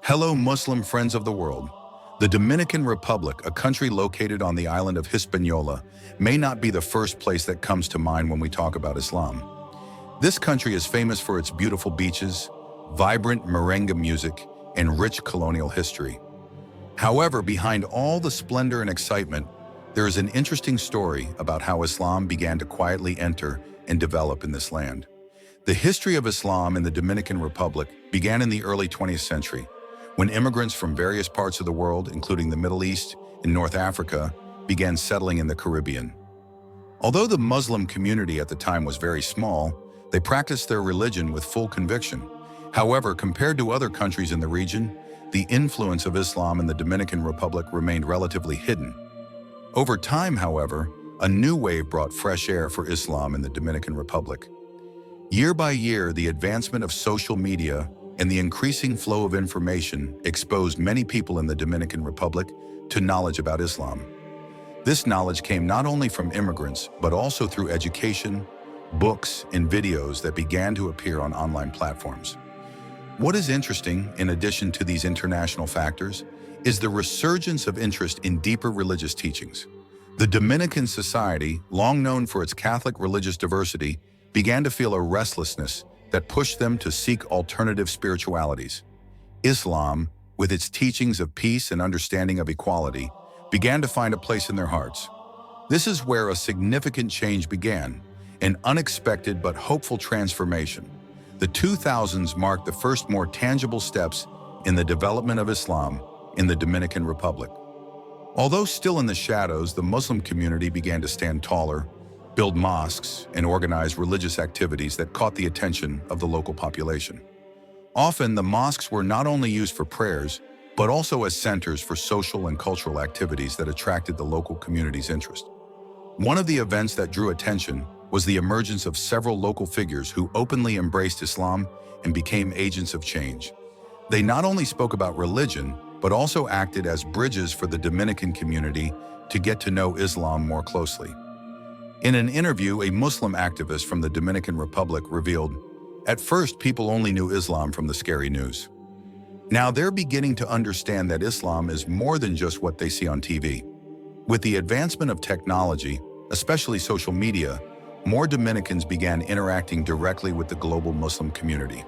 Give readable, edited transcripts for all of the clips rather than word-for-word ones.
Hello, Muslim friends of the world. The Dominican Republic, a country located on the island of Hispaniola, may not be the first place that comes to mind when we talk about Islam. This country is famous for its beautiful beaches, vibrant merengue music, and rich colonial history. However, behind all the splendor and excitement, there is an interesting story about how Islam began to quietly enter and develop in this land. The history of Islam in the Dominican Republic began in the early 20th century, when immigrants from various parts of the world, including the Middle East and North Africa, began settling in the Caribbean. Although the Muslim community at the time was very small, they practiced their religion with full conviction. However, compared to other countries in the region, the influence of Islam in the Dominican Republic remained relatively hidden. Over time, however, a new wave brought fresh air for Islam in the Dominican Republic. Year by year, the advancement of social media and the increasing flow of information exposed many people in the Dominican Republic to knowledge about Islam. This knowledge came not only from immigrants, but also through education, books, and videos that began to appear on online platforms. What is interesting, in addition to these international factors, is the resurgence of interest in deeper religious teachings. The Dominican society, long known for its Catholic religious diversity, began to feel a restlessness that pushed them to seek alternative spiritualities. Islam, with its teachings of peace and understanding of equality, began to find a place in their hearts. This is where a significant change began, an unexpected but hopeful transformation. The 2000s marked the first more tangible steps in the development of Islam in the Dominican Republic. Although still in the shadows, the Muslim community began to stand taller, build mosques, and organize religious activities that caught the attention of the local population. Often, the mosques were not only used for prayers, but also as centers for social and cultural activities that attracted the local community's interest. One of the events that drew attention was the emergence of several local figures who openly embraced Islam and became agents of change. They not only spoke about religion, but also acted as bridges for the Dominican community to get to know Islam more closely. In an interview, a Muslim activist from the Dominican Republic revealed, "At first, people only knew Islam from the scary news. Now they're beginning to understand that Islam is more than just what they see on TV." With the advancement of technology, especially social media, more Dominicans began interacting directly with the global Muslim community.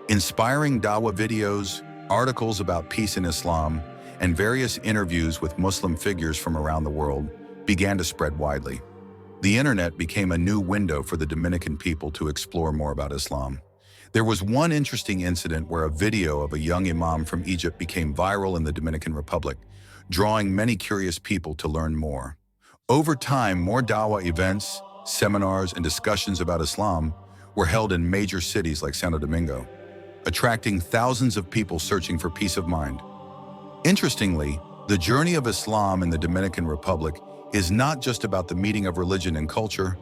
Inspiring Dawa videos, articles about peace in Islam, and various interviews with Muslim figures from around the world began to spread widely. The internet became a new window for the Dominican people to explore more about Islam. There was one interesting incident where a video of a young imam from Egypt became viral in the Dominican Republic, drawing many curious people to learn more. Over time, more Dawa events, seminars, and discussions about Islam were held in major cities like Santo Domingo, attracting thousands of people searching for peace of mind. Interestingly, the journey of Islam in the Dominican Republic is not just about the meeting of religion and culture,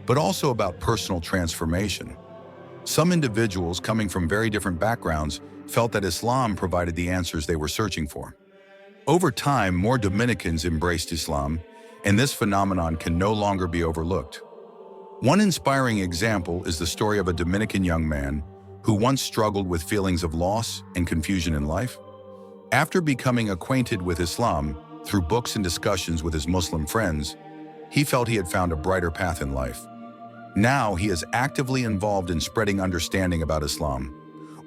but also about personal transformation. Some individuals coming from very different backgrounds felt that Islam provided the answers they were searching for. Over time, more Dominicans embraced Islam, and this phenomenon can no longer be overlooked. One inspiring example is the story of a Dominican young man who once struggled with feelings of loss and confusion in life. After becoming acquainted with Islam through books and discussions with his Muslim friends, he felt he had found a brighter path in life. Now he is actively involved in spreading understanding about Islam,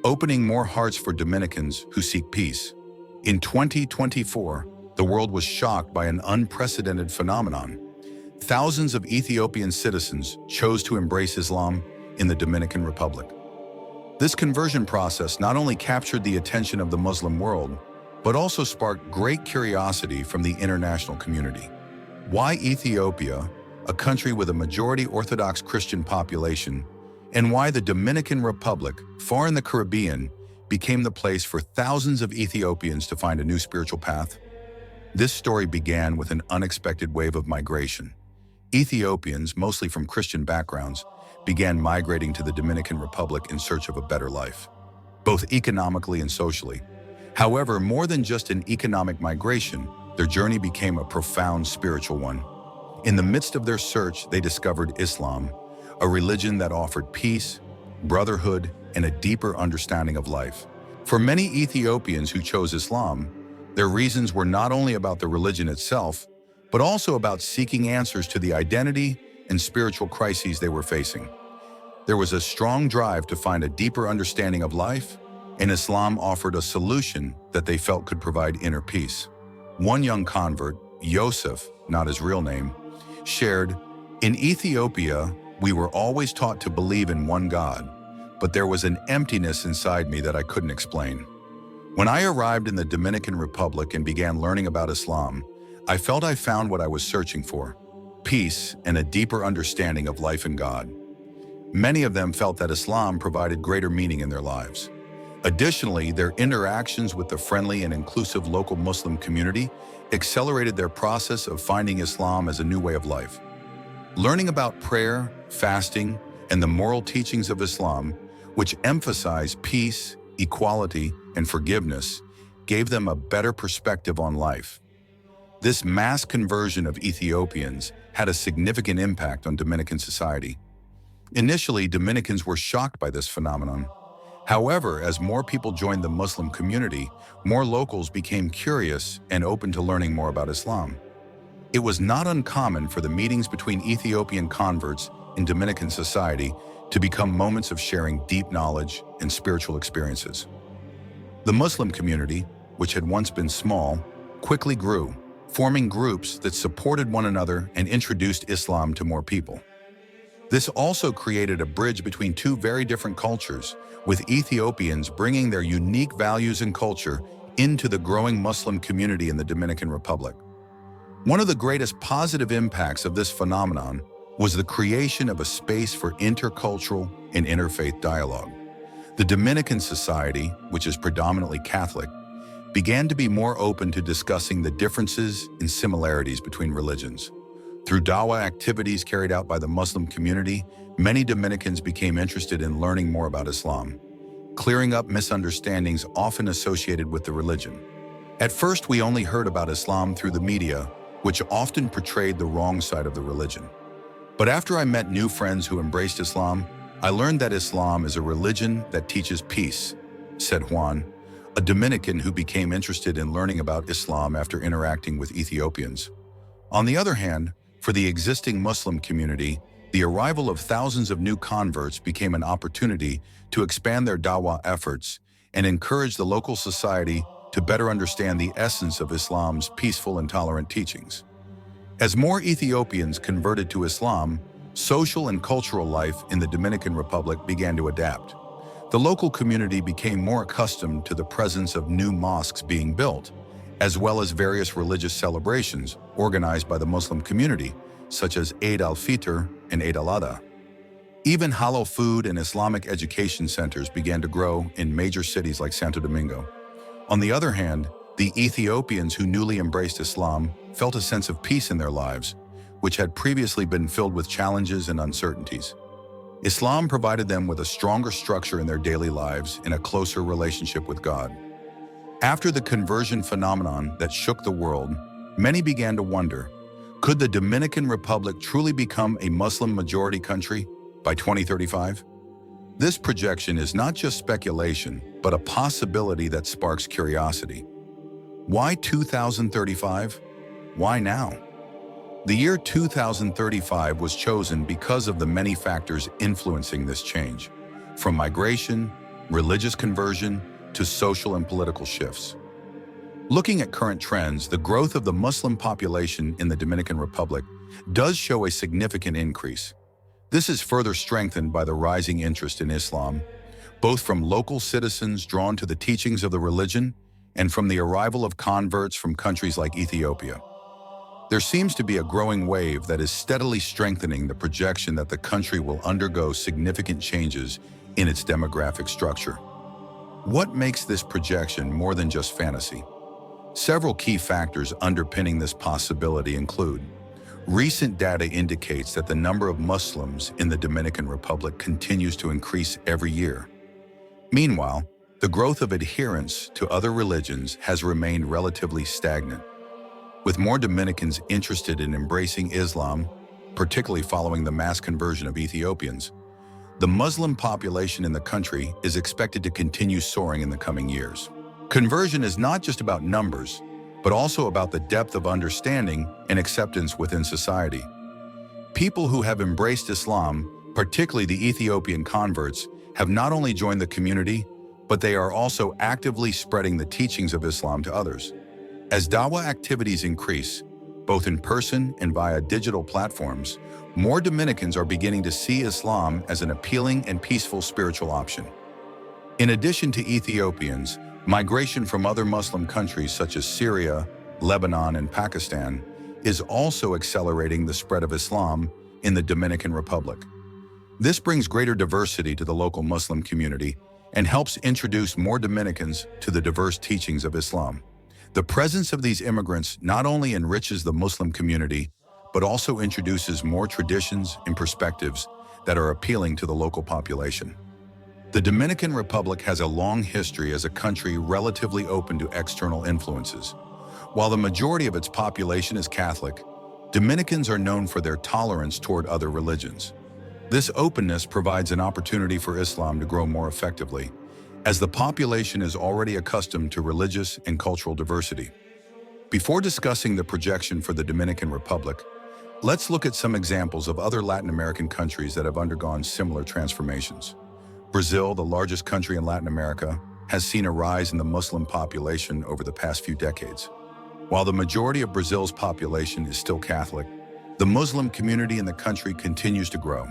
opening more hearts for Dominicans who seek peace. In 2024, the world was shocked by an unprecedented phenomenon. Thousands of Ethiopian citizens chose to embrace Islam in the Dominican Republic. This conversion process not only captured the attention of the Muslim world, but also sparked great curiosity from the international community. Why Ethiopia, a country with a majority Orthodox Christian population, and why the Dominican Republic, far in the Caribbean, became the place for thousands of Ethiopians to find a new spiritual path? This story began with an unexpected wave of migration. Ethiopians, mostly from Christian backgrounds, began migrating to the Dominican Republic in search of a better life, both economically and socially. However, more than just an economic migration, their journey became a profound spiritual one. In the midst of their search, they discovered Islam, a religion that offered peace, brotherhood, and a deeper understanding of life. For many Ethiopians who chose Islam, their reasons were not only about the religion itself, but also about seeking answers to the identity and spiritual crises they were facing. There was a strong drive to find a deeper understanding of life, and Islam offered a solution that they felt could provide inner peace. One young convert, Yosef, not his real name, shared, "In Ethiopia, we were always taught to believe in one God, but there was an emptiness inside me that I couldn't explain. When I arrived in the Dominican Republic and began learning about Islam, I felt I found what I was searching for: peace and a deeper understanding of life and God." Many of them felt that Islam provided greater meaning in their lives. Additionally, their interactions with the friendly and inclusive local Muslim community accelerated their process of finding Islam as a new way of life. Learning about prayer, fasting, and the moral teachings of Islam, which emphasize peace, equality, and forgiveness, gave them a better perspective on life. This mass conversion of Ethiopians had a significant impact on Dominican society. Initially, Dominicans were shocked by this phenomenon. However, as more people joined the Muslim community, more locals became curious and open to learning more about Islam. It was not uncommon for the meetings between Ethiopian converts in Dominican society to become moments of sharing deep knowledge and spiritual experiences. The Muslim community, which had once been small, quickly grew, forming groups that supported one another and introduced Islam to more people. This also created a bridge between two very different cultures, with Ethiopians bringing their unique values and culture into the growing Muslim community in the Dominican Republic. One of the greatest positive impacts of this phenomenon was the creation of a space for intercultural and interfaith dialogue. The Dominican society, which is predominantly Catholic, began to be more open to discussing the differences and similarities between religions. Through Dawa activities carried out by the Muslim community, many Dominicans became interested in learning more about Islam, clearing up misunderstandings often associated with the religion. At first, we only heard about Islam through the media, which often portrayed the wrong side of the religion. But after I met new friends who embraced Islam, I learned that Islam is a religion that teaches peace, said Juan, a Dominican who became interested in learning about Islam after interacting with Ethiopians. On the other hand, for the existing Muslim community, the arrival of thousands of new converts became an opportunity to expand their Dawa efforts and encourage the local society to better understand the essence of Islam's peaceful and tolerant teachings. As more Ethiopians converted to Islam, social and cultural life in the Dominican Republic began to adapt. The local community became more accustomed to the presence of new mosques being built, as well as various religious celebrations organized by the Muslim community, such as Eid al-Fitr and Eid al-Adha. Even halal food and Islamic education centers began to grow in major cities like Santo Domingo. On the other hand, the Ethiopians who newly embraced Islam felt a sense of peace in their lives, which had previously been filled with challenges and uncertainties. Islam provided them with a stronger structure in their daily lives and a closer relationship with God. After the conversion phenomenon that shook the world, many began to wonder, could the Dominican Republic truly become a Muslim-majority country by 2035? This projection is not just speculation, but a possibility that sparks curiosity. Why 2035? Why now? The year 2035 was chosen because of the many factors influencing this change, from migration, religious conversion, to social and political shifts. Looking at current trends, the growth of the Muslim population in the Dominican Republic does show a significant increase. This is further strengthened by the rising interest in Islam, both from local citizens drawn to the teachings of the religion and from the arrival of converts from countries like Ethiopia. There seems to be a growing wave that is steadily strengthening the projection that the country will undergo significant changes in its demographic structure. What makes this projection more than just fantasy? Several key factors underpinning this possibility include: recent data indicates that the number of Muslims in the Dominican Republic continues to increase every year. Meanwhile, the growth of adherence to other religions has remained relatively stagnant. With more Dominicans interested in embracing Islam, particularly following the mass conversion of Ethiopians, the Muslim population in the country is expected to continue soaring in the coming years. Conversion is not just about numbers, but also about the depth of understanding and acceptance within society. People who have embraced Islam, particularly the Ethiopian converts, have not only joined the community, but they are also actively spreading the teachings of Islam to others. As Dawa activities increase, both in person and via digital platforms, more Dominicans are beginning to see Islam as an appealing and peaceful spiritual option. In addition to Ethiopians, migration from other Muslim countries such as Syria, Lebanon, and Pakistan is also accelerating the spread of Islam in the Dominican Republic. This brings greater diversity to the local Muslim community and helps introduce more Dominicans to the diverse teachings of Islam. The presence of these immigrants not only enriches the Muslim community, but also introduces more traditions and perspectives that are appealing to the local population. The Dominican Republic has a long history as a country relatively open to external influences. While the majority of its population is Catholic, Dominicans are known for their tolerance toward other religions. This openness provides an opportunity for Islam to grow more effectively, as the population is already accustomed to religious and cultural diversity. Before discussing the projection for the Dominican Republic, let's look at some examples of other Latin American countries that have undergone similar transformations. Brazil, the largest country in Latin America, has seen a rise in the Muslim population over the past few decades. While the majority of Brazil's population is still Catholic, the Muslim community in the country continues to grow.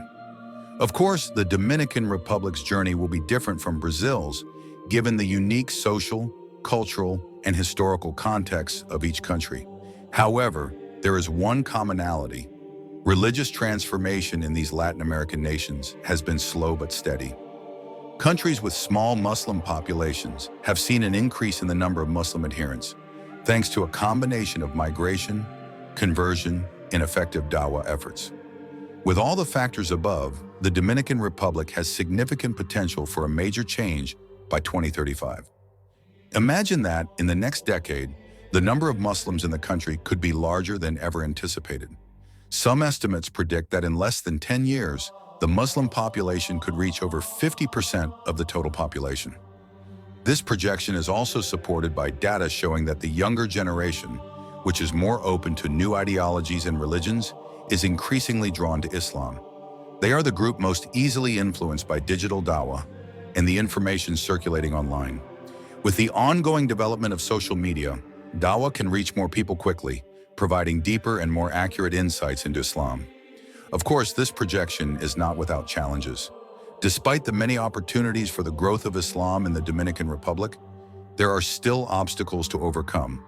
Of course, the Dominican Republic's journey will be different from Brazil's, given the unique social, cultural, and historical context of each country. However, there is one commonality. Religious transformation in these Latin American nations has been slow but steady. Countries with small Muslim populations have seen an increase in the number of Muslim adherents, thanks to a combination of migration, conversion, and effective Dawa efforts. With all the factors above, the Dominican Republic has significant potential for a major change by 2035. Imagine that, in the next decade, the number of Muslims in the country could be larger than ever anticipated. Some estimates predict that in less than 10 years, the Muslim population could reach over 50% of the total population. This projection is also supported by data showing that the younger generation, which is more open to new ideologies and religions, is increasingly drawn to Islam. They are the group most easily influenced by digital Dawa and the information circulating online. With the ongoing development of social media, Dawa can reach more people quickly, providing deeper and more accurate insights into Islam. Of course, this projection is not without challenges. Despite the many opportunities for the growth of Islam in the Dominican Republic, there are still obstacles to overcome.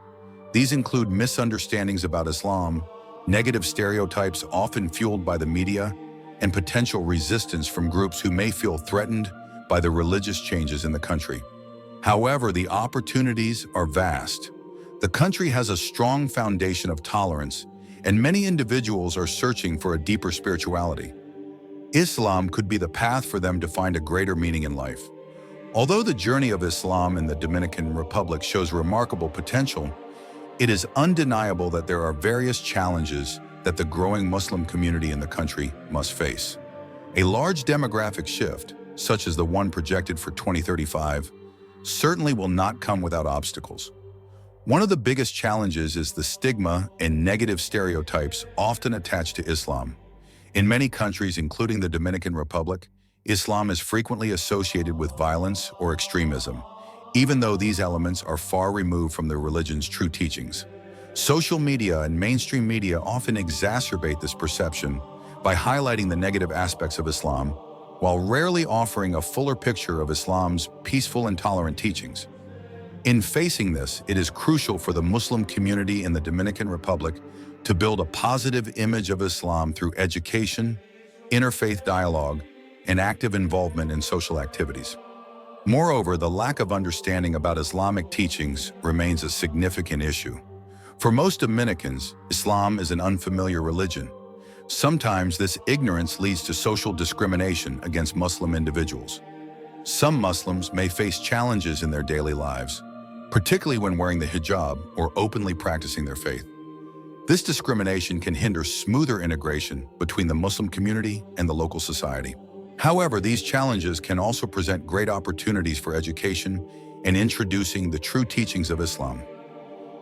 These include misunderstandings about Islam, negative stereotypes often fueled by the media, and potential resistance from groups who may feel threatened by the religious changes in the country. However, the opportunities are vast. The country has a strong foundation of tolerance, and many individuals are searching for a deeper spirituality. Islam could be the path for them to find a greater meaning in life. Although the journey of Islam in the Dominican Republic shows remarkable potential, it is undeniable that there are various challenges that the growing Muslim community in the country must face. A large demographic shift, such as the one projected for 2035, certainly will not come without obstacles. One of the biggest challenges is the stigma and negative stereotypes often attached to Islam. In many countries, including the Dominican Republic, Islam is frequently associated with violence or extremism, even though these elements are far removed from the religion's true teachings. Social media and mainstream media often exacerbate this perception by highlighting the negative aspects of Islam, while rarely offering a fuller picture of Islam's peaceful and tolerant teachings. In facing this, it is crucial for the Muslim community in the Dominican Republic to build a positive image of Islam through education, interfaith dialogue, and active involvement in social activities. Moreover, the lack of understanding about Islamic teachings remains a significant issue. For most Dominicans, Islam is an unfamiliar religion. Sometimes this ignorance leads to social discrimination against Muslim individuals. Some Muslims may face challenges in their daily lives, particularly when wearing the hijab or openly practicing their faith. This discrimination can hinder smoother integration between the Muslim community and the local society. However, these challenges can also present great opportunities for education and introducing the true teachings of Islam.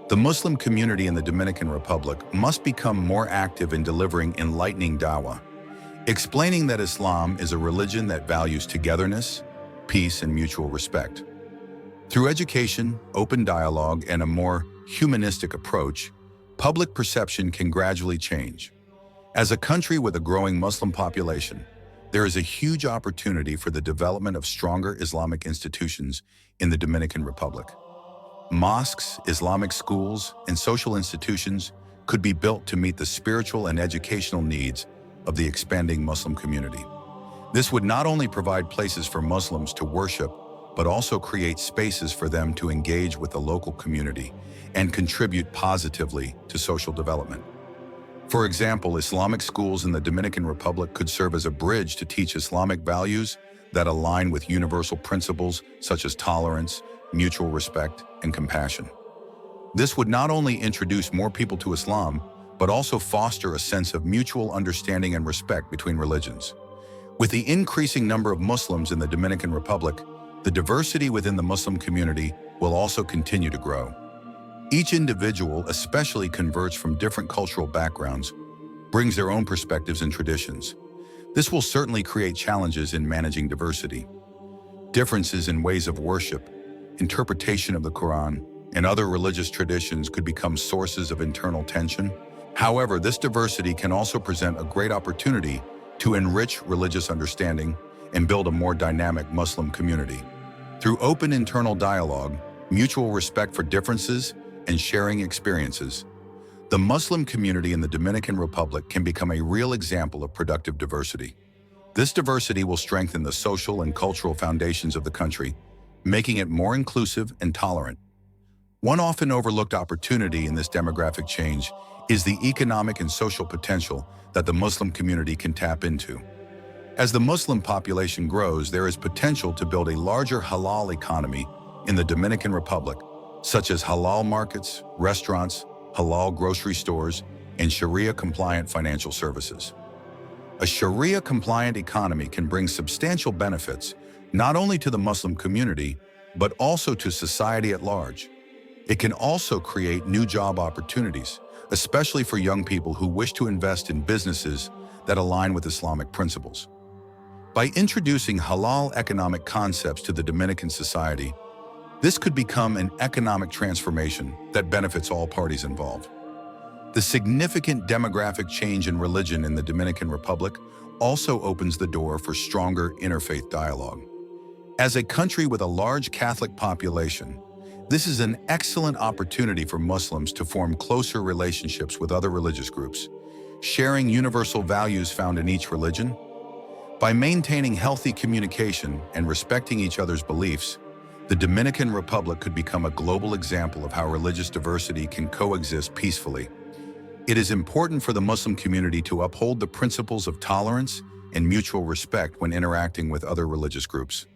The Muslim community in the Dominican Republic must become more active in delivering enlightening Dawa, explaining that Islam is a religion that values togetherness, peace, and mutual respect. Through education, open dialogue, and a more humanistic approach, public perception can gradually change. As a country with a growing Muslim population, there is a huge opportunity for the development of stronger Islamic institutions in the Dominican Republic. Mosques, Islamic schools, and social institutions could be built to meet the spiritual and educational needs of the expanding Muslim community. This would not only provide places for Muslims to worship, but also create spaces for them to engage with the local community and contribute positively to social development. For example, Islamic schools in the Dominican Republic could serve as a bridge to teach Islamic values that align with universal principles such as tolerance, mutual respect, and compassion. This would not only introduce more people to Islam, but also foster a sense of mutual understanding and respect between religions. With the increasing number of Muslims in the Dominican Republic, the diversity within the Muslim community will also continue to grow. Each individual, especially converts from different cultural backgrounds, brings their own perspectives and traditions. This will certainly create challenges in managing diversity. Differences in ways of worship, interpretation of the Quran, and other religious traditions could become sources of internal tension. However, this diversity can also present a great opportunity to enrich religious understanding and build a more dynamic Muslim community. Through open internal dialogue, mutual respect for differences, and sharing experiences, the Muslim community in the Dominican Republic can become a real example of productive diversity. This diversity will strengthen the social and cultural foundations of the country, making it more inclusive and tolerant. One often overlooked opportunity in this demographic change is the economic and social potential that the Muslim community can tap into. As the Muslim population grows, there is potential to build a larger halal economy in the Dominican Republic, such as halal markets, restaurants, halal grocery stores, and Sharia-compliant financial services. A Sharia-compliant economy can bring substantial benefits not only to the Muslim community, but also to society at large. It can also create new job opportunities, especially for young people who wish to invest in businesses that align with Islamic principles. By introducing halal economic concepts to the Dominican society, this could become an economic transformation that benefits all parties involved. The significant demographic change in religion in the Dominican Republic also opens the door for stronger interfaith dialogue. As a country with a large Catholic population, this is an excellent opportunity for Muslims to form closer relationships with other religious groups, sharing universal values found in each religion. By maintaining healthy communication and respecting each other's beliefs, the Dominican Republic could become a global example of how religious diversity can coexist peacefully. It is important for the Muslim community to uphold the principles of tolerance and mutual respect when interacting with other religious groups.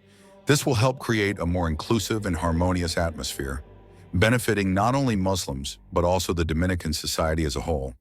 This will help create a more inclusive and harmonious atmosphere, benefiting not only Muslims, but also the Dominican society as a whole.